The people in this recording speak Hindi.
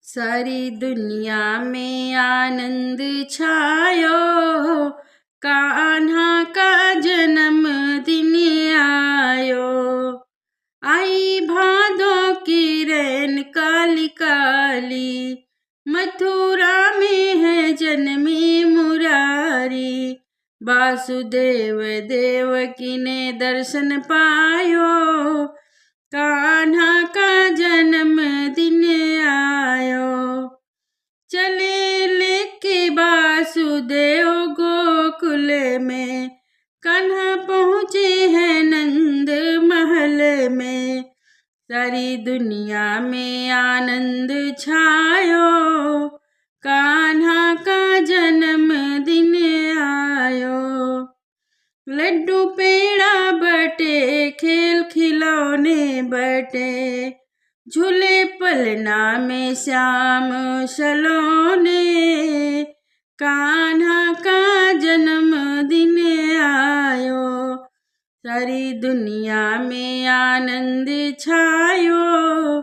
सारी दुनिया में आनंद छायो, कान्हा का जन्म दिन आयो। आई भादो की रैन काली काली, मथुरा में है जन्मी मुरारी। वासुदेव देवकी ने दर्शन पायो, कान्हा का जन्म दिन आयो। चले लेके वासुदेव गोकुल में, कान्हा पहुँचे हैं नंद महल में। सारी दुनिया में आनंद छायो, कान्हा का जन्म दिन आयो। लड्डू पेड़ा बटे, खेल खिलौने बटे, झूले पलना में श्याम सलोने। कान्हा का जन्म दिन आयो, सारी दुनिया में आनंद छायो।